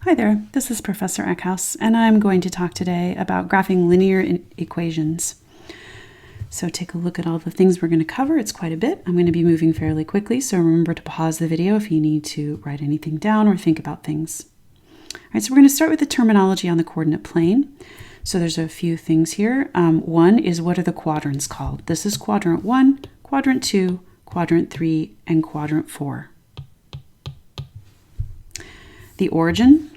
Hi there, this is Professor Eckhouse, and I'm going to talk today about graphing linear equations. So take a look at all the things we're going to cover. It's quite a bit. I'm going to be moving fairly quickly, so remember to pause the video if you need to write anything down or think about things. All right, so we're going to start with the terminology on the coordinate plane. So there's a few things here. One is, what are the quadrants called? This is quadrant 1, quadrant 2, quadrant 3, and quadrant 4. The origin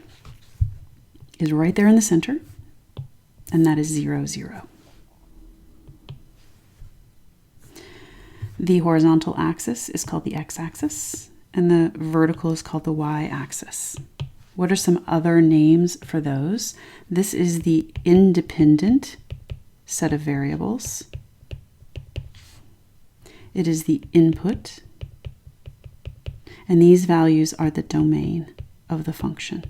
is right there in the center, and that is 0, 0. The horizontal axis is called the x-axis, and the vertical is called the y-axis. What are some other names for those? This is the independent set of variables. It is the input, and these values are the domain of the function.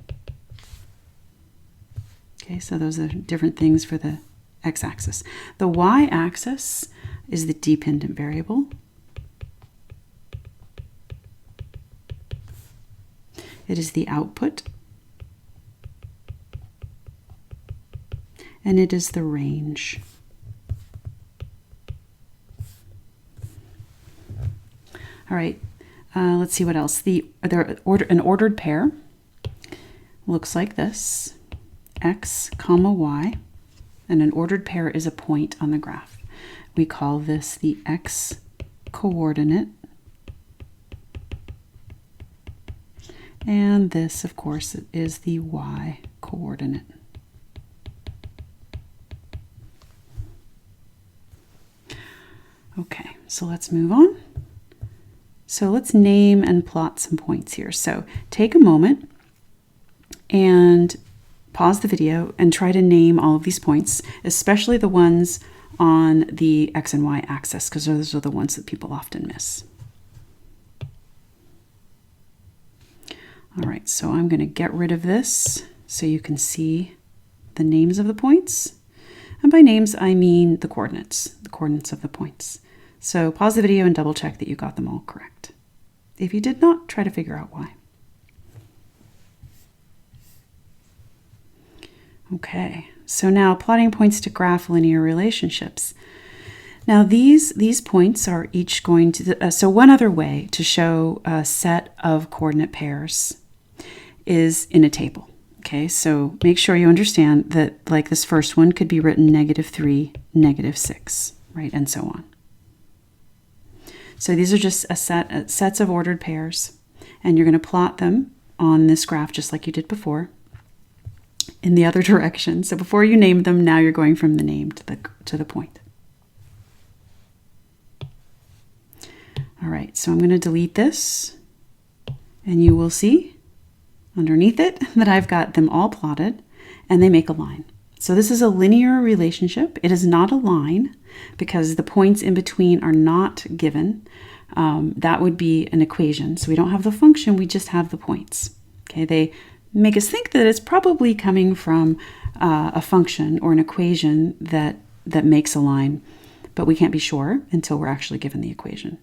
Okay, so those are different things for the x-axis. The y-axis is the dependent variable. It is the output. And it is the range. All right, let's see what else. An ordered pair looks like this, x comma y, and an ordered pair is a point on the graph. We call this the x coordinate, and this, of course, is the y coordinate. Okay, so let's move on. So let's name and plot some points here. So take a moment and pause the video and try to name all of these points, especially the ones on the x and y axis, because those are the ones that people often miss. All right, so I'm going to get rid of this so you can see the names of the points. And by names, I mean the coordinates of the points. So pause the video and double check that you got them all correct. If you did not, try to figure out why. Okay, so now plotting points to graph linear relationships. Now these points are each going to, so one other way to show a set of coordinate pairs is in a table. Okay, so make sure you understand that, like, this first one could be written -3, -6, right, and so on. So these are just sets of ordered pairs, and you're going to plot them on this graph just like you did before, in the other direction. So before you name them, now you're going from the name to the point. All right, so I'm going to delete this, and you will see underneath it that I've got them all plotted, and they make a line. So this is a linear relationship. It is not a line because the points in between are not given. That would be an equation. So we don't have the function, we just have the points. Okay, they make us think that it's probably coming from a function or an equation that makes a line, but we can't be sure until we're actually given the equation.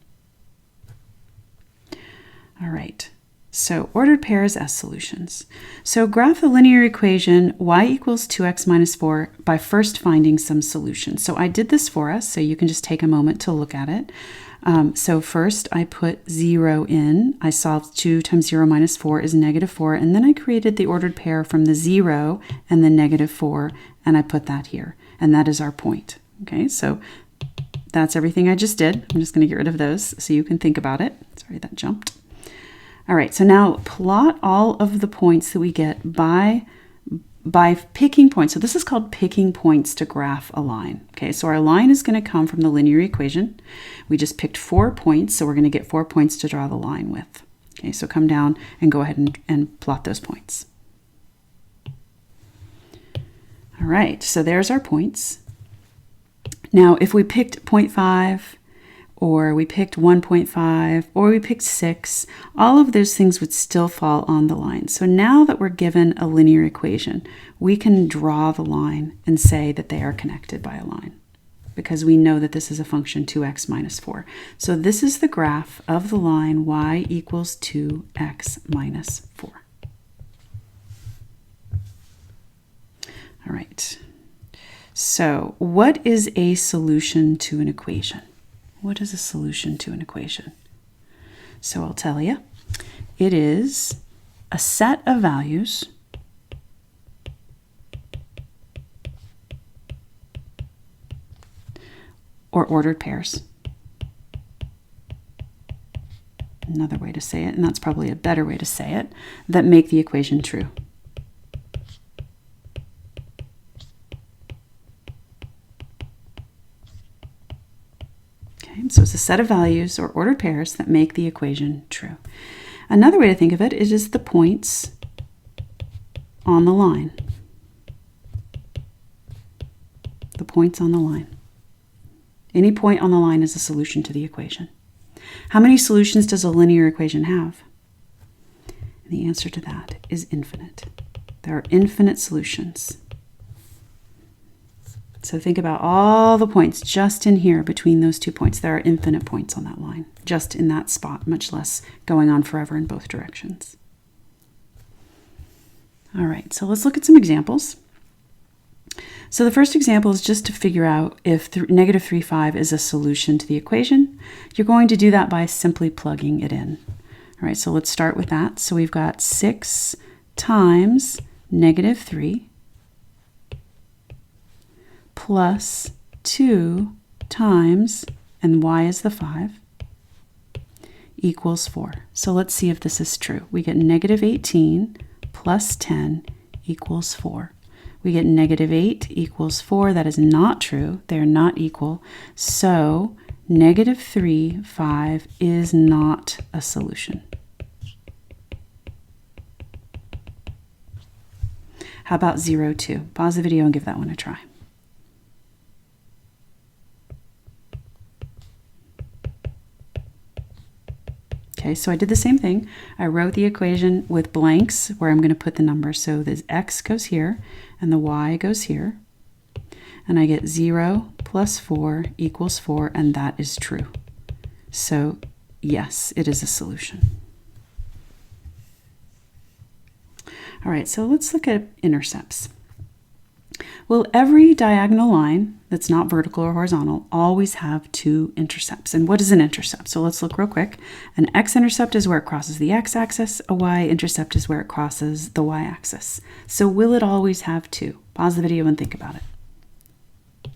All right, so ordered pairs as solutions. So graph a linear equation y equals 2x minus 4 by first finding some solutions. So I did this for us, so you can just take a moment to look at it. So first I put 0 in. I solved 2 times 0 minus 4 is -4, and then I created the ordered pair from the 0 and the -4, and I put that here, and that is our point. Okay, so that's everything I just did. I'm just going to get rid of those so you can think about it. Sorry, that jumped. All right, so now plot all of the points that we get by picking points. So this is called picking points to graph a line. Okay, so our line is going to come from the linear equation. We just picked 4 points, so we're going to get 4 points to draw the line with. Okay, so come down and go ahead and plot those points. All right, so there's our points. Now, if we picked 0.5, or we picked 1.5, or we picked 6, all of those things would still fall on the line. So now that we're given a linear equation, we can draw the line and say that they are connected by a line, because we know that this is a function 2x minus 4. So this is the graph of the line y equals 2x minus 4. right. So what is a solution to an equation? What is a solution to an equation? So I'll tell you. It is a set of values or ordered pairs. Another way to say it, and that's probably a better way to say it, that make the equation true. Okay, so it's a set of values or ordered pairs that make the equation true. Another way to think of it is just the points on the line. The points on the line. Any point on the line is a solution to the equation. How many solutions does a linear equation have? And the answer to that is infinite. There are infinite solutions. So think about all the points just in here between those 2 points. There are infinite points on that line, just in that spot, much less going on forever in both directions. All right, so let's look at some examples. So the first example is just to figure out if negative 3, 5 is a solution to the equation. You're going to do that by simply plugging it in. All right, so let's start with that. So we've got 6 times negative 3 plus 2 times, and y is the 5, equals 4. So let's see if this is true. We get negative 18 plus 10 equals 4. We get negative 8 equals 4. That is not true. They're not equal. So negative 3, 5 is not a solution. How about 0, 2? Pause the video and give that one a try. Okay, so I did the same thing. I wrote the equation with blanks where I'm going to put the numbers. So this x goes here and the y goes here. And I get 0 plus 4 equals 4, and that is true. So yes, it is a solution. All right, so let's look at intercepts. Will every diagonal line that's not vertical or horizontal always have two intercepts? And what is an intercept? So let's look real quick. An x-intercept is where it crosses the x-axis. A y-intercept is where it crosses the y-axis. So will it always have two? Pause the video and think about it.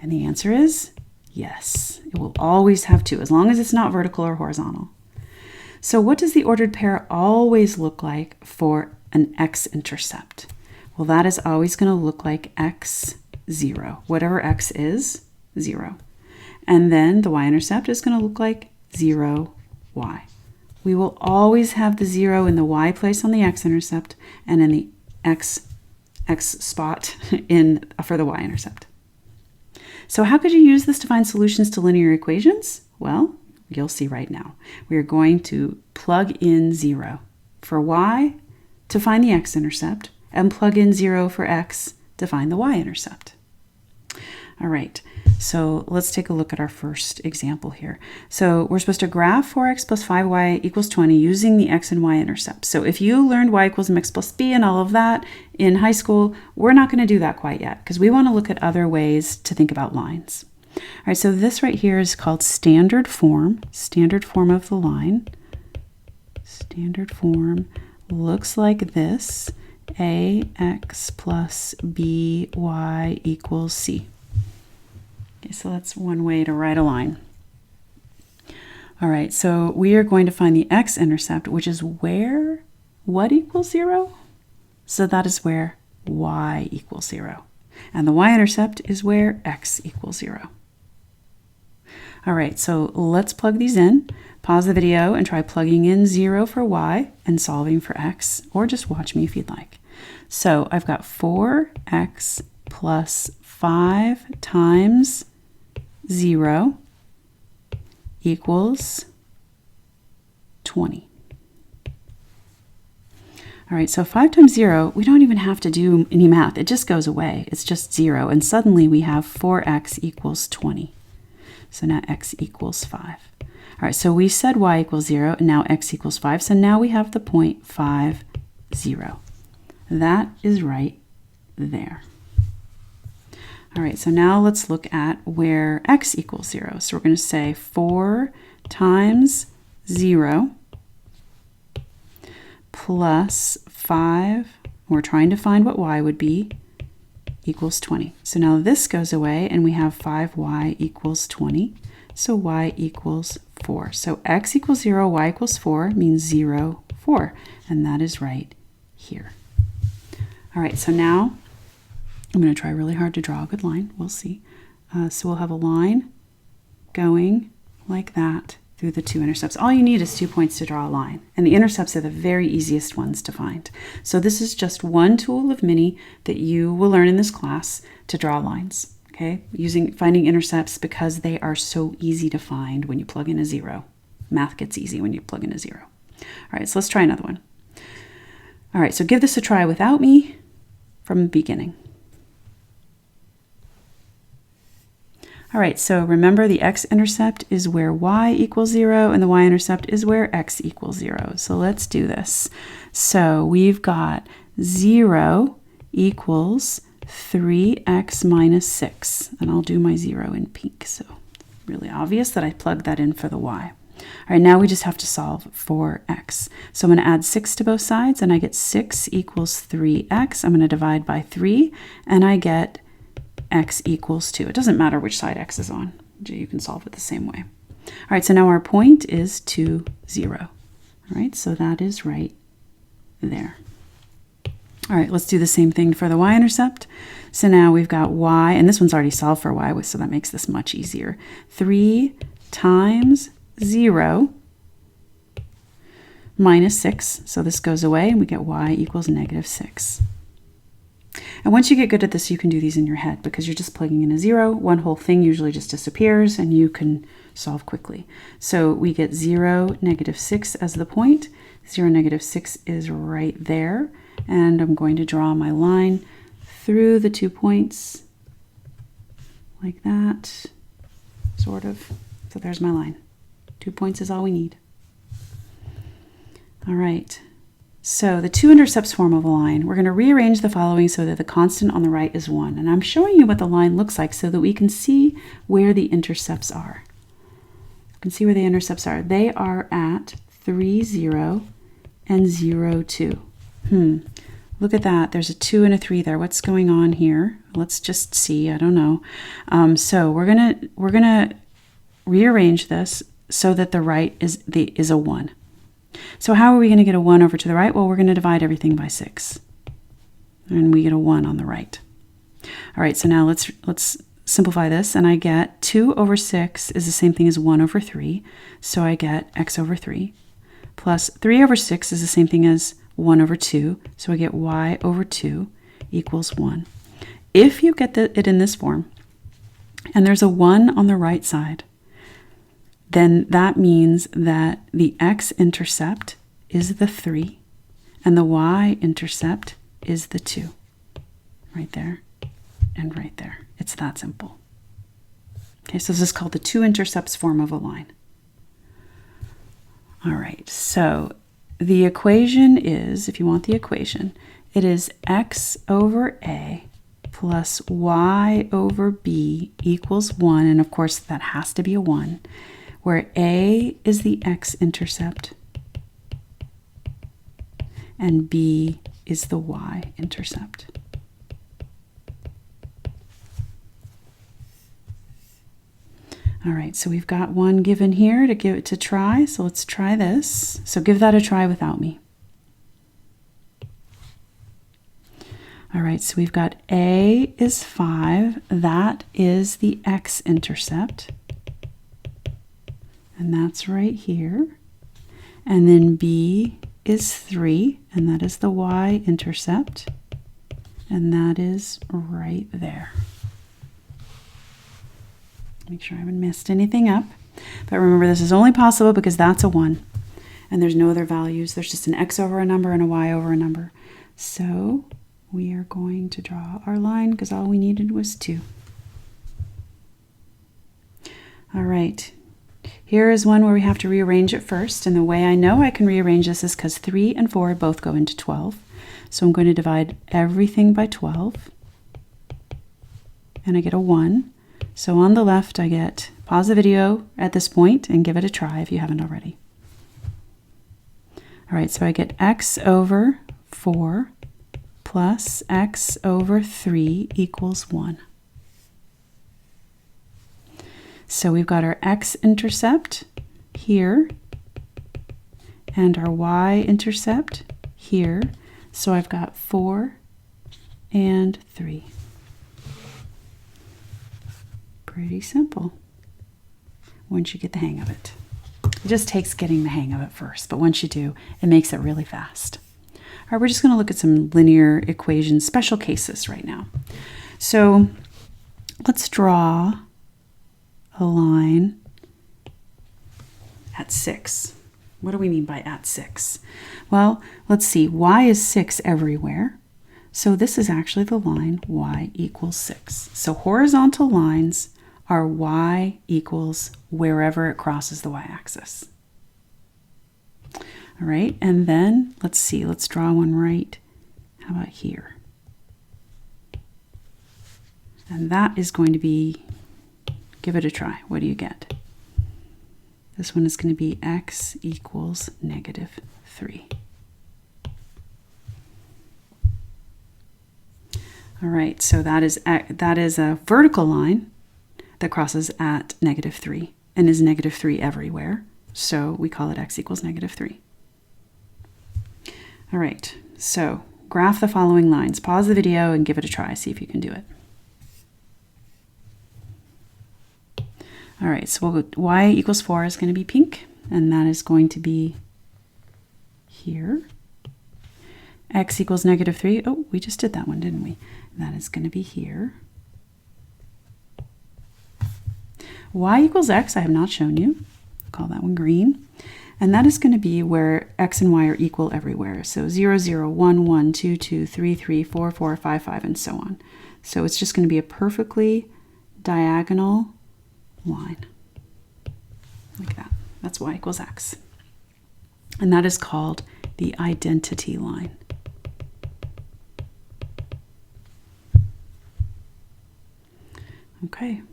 And the answer is yes. It will always have two, as long as it's not vertical or horizontal. So what does the ordered pair always look like for an x-intercept? Well, that is always going to look like x, 0. Whatever x is, 0. And then the y-intercept is going to look like 0, y. We will always have the 0 in the y place on the x-intercept and in the x spot for the y-intercept. So how could you use this to find solutions to linear equations? Well, you'll see right now. We are going to plug in 0 for y to find the x-intercept, and plug in 0 for x to find the y-intercept. All right, so let's take a look at our first example here. So we're supposed to graph 4x plus 5y equals 20 using the x and y-intercepts. So if you learned y equals mx plus b and all of that in high school, we're not going to do that quite yet because we want to look at other ways to think about lines. All right, so this right here is called standard form of the line. Standard form looks like this. Ax plus by equals c. Okay, so that's one way to write a line. All right, so we are going to find the x-intercept, which is where what equals 0? So that is where y equals 0. And the y-intercept is where x equals 0. All right, so let's plug these in. Pause the video and try plugging in 0 for y and solving for x, or just watch me if you'd like. So I've got 4x plus 5 times 0 equals 20. All right, so 5 times 0, we don't even have to do any math. It just goes away. It's just 0, and suddenly we have 4x equals 20. So now x equals 5. All right, so we said y equals 0, and now x equals 5. So now we have the point 5, 0. That is right there. All right, so now let's look at where x equals 0. So we're going to say 4 times 0 plus 5, we're trying to find what y would be, equals 20. So now this goes away and we have 5y equals 20. So y equals 4. So x equals 0, y equals 4 means 0, 4. And that is right here. All right, so now I'm going to try really hard to draw a good line. We'll see. So we'll have a line going like that through the two intercepts. All you need is 2 points to draw a line. And the intercepts are the very easiest ones to find. So this is just one tool of many that you will learn in this class to draw lines. Okay, finding intercepts because they are so easy to find when you plug in a 0. Math gets easy when you plug in a 0. All right, so let's try another one. All right, so give this a try without me from the beginning. All right, so remember the x-intercept is where y equals 0 and the y-intercept is where x equals 0. So let's do this. So we've got 0 equals 3x minus 6. And I'll do my 0 in pink. So really obvious that I plugged that in for the y. All right, now we just have to solve for x. So I'm going to add 6 to both sides and I get 6 equals 3x. I'm going to divide by 3 and I get x equals 2. It doesn't matter which side x is on. You can solve it the same way. All right, so now our point is 2, 0. All right, so that is right there. All right, let's do the same thing for the y-intercept. So now we've got y, and this one's already solved for y, so that makes this much easier. 3 times 0 minus 6. So this goes away, and we get y equals negative 6. And once you get good at this, you can do these in your head because you're just plugging in a 0. One whole thing usually just disappears, and you can solve quickly. So we get 0, negative 6 as the point. 0, negative 6 is right there. And I'm going to draw my line through the 2 points like that, sort of. So there's my line. 2 points is all we need. All right. So the two intercepts form of a line, we're going to rearrange the following so that the constant on the right is 1. And I'm showing you what the line looks like so that we can see where the intercepts are. You can see where the intercepts are. They are at 3, 0 and 0, 2. Look at that. There's a 2 and a 3 there. What's going on here? Let's just see. I don't know. So we're gonna rearrange this so that the right is a 1. So how are we going to get a 1 over to the right? Well, we're going to divide everything by 6. And we get a 1 on the right. All right, so now let's simplify this. And I get 2 over 6 is the same thing as 1 over 3. So I get x over 3. Plus 3 over 6 is the same thing as 1 over 2. So I get y over 2 equals 1. If you get it in this form, and there's a 1 on the right side, then that means that the x-intercept is the 3 and the y-intercept is the 2. Right there and right there. It's that simple. Okay, so this is called the two-intercepts form of a line. All right, so the equation is, if you want the equation, it is x over a plus y over b equals 1. And of course, that has to be a 1. Where a is the x-intercept and b is the y-intercept. All right, so we've got one given here to give it to try. So let's try this. So give that a try without me. All right, so we've got a is 5. That is the x-intercept. And that's right here. And then b is 3, and that is the y-intercept. And that is right there. Make sure I haven't messed anything up. But remember, this is only possible because that's a 1. And there's no other values. There's just an x over a number and a y over a number. So we are going to draw our line because all we needed was 2. All right. Here is one where we have to rearrange it first. And the way I know I can rearrange this is because 3 and 4 both go into 12. So I'm going to divide everything by 12. and I get a 1. So on the left, I get, pause the video at this point and give it a try if you haven't already. All right, so I get x over 4 plus x over 3 equals 1. So we've got our x-intercept here and our y-intercept here. So I've got 4 and 3. Pretty simple once you get the hang of it. It just takes getting the hang of it first, but once you do, it makes it really fast. All right, we're just going to look at some linear equation special cases right now. So let's draw a line at 6. What do we mean by at 6? Well, let's see. Y is 6 everywhere. So this is actually the line y equals 6. So horizontal lines are y equals wherever it crosses the y-axis. All right, and then let's see. Let's draw one right. How about here? And that is going to be, give it a try. What do you get? This one is going to be x equals -3. All right, so that is a vertical line that crosses at -3 and is -3 everywhere. So we call it x equals -3. All right, so graph the following lines. Pause the video and give it a try. See if you can do it. All right, so y equals 4 is going to be pink, and that is going to be here. X equals -3. Oh, we just did that one, didn't we? That is going to be here. Y equals x, I have not shown you. Call that one green. And that is going to be where x and y are equal everywhere. So 0, 0, 1, 1, 2, 2, 3, 3, 4, 4, 5, 5, and so on. So it's just going to be a perfectly diagonal line. Like that. That's y equals x. And that is called the identity line. Okay,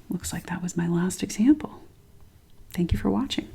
looks like that was my last example. Thank you for watching.